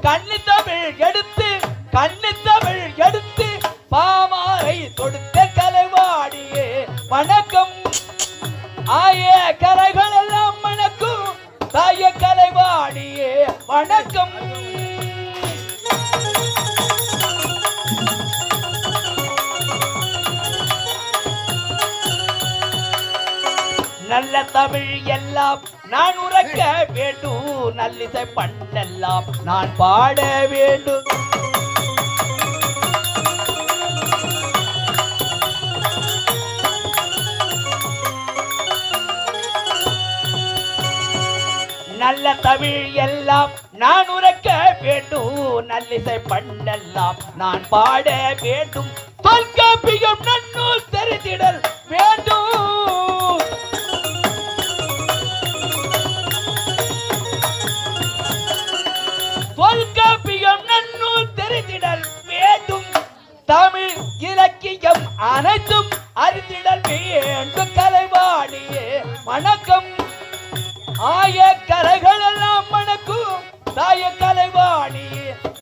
கண்ணி தமிழ் எடுத்து பாமாரை தொடுத்த கலைவாடியே வணக்கம். ஆய கலைகள் எல்லாம் மணக்கும் தாய கலைவாடியே வணக்கம். நல்ல தமிழ் எல்லாம் நான் உரைக்க வேண்டும், நல்லிசை பண்ணெல்லாம் நான் பாட வேண்டும். நல்ல தமிழ் எல்லாம் நான் உரைக்க வேண்டும், நல்லிசை பண்ணெல்லாம் நான் பாட வேண்டும். தொல்காப்பியம் நன்னூல் தெரிந்திடல் வேண்டும். தொல்காப்பியம் நன்னூல் தெரிந்திடல் வேண்டும். தமிழ் இலக்கியம் அனைத்தும் அறிந்திடல் வேண்டும். கலைவாணியே வணக்கம். ஆய கலைகள் எல்லாம் மணக்கும் தாய கலைவாணியே